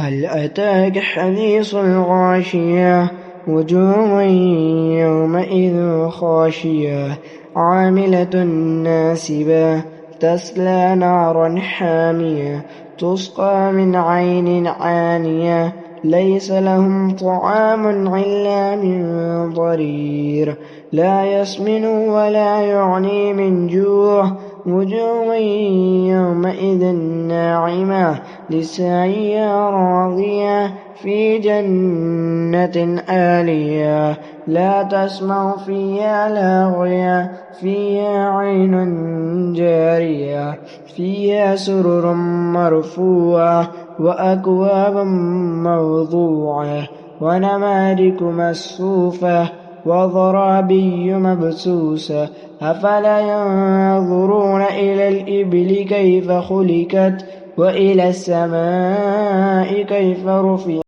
هل أتاك حديث الغاشية وجوه يومئذ خاشية عاملة ناصبة تصلى نارا حامية تسقى من عين عانية ليس لهم طعام إلا من ضرير لا يسمن ولا يغني من جوع وجوه يومئذ ناعمة لسعيها راضية في جنة عالية لا تسمع فيها لاغية فيها عين جارية فيها سرر مرفوعة وأكواب موضوعة ونمارك مصفوفة وضرابي مبثوثة أفلا ينظرون إلى الإبل كيف خلقت وإلى السماء كيف رفعت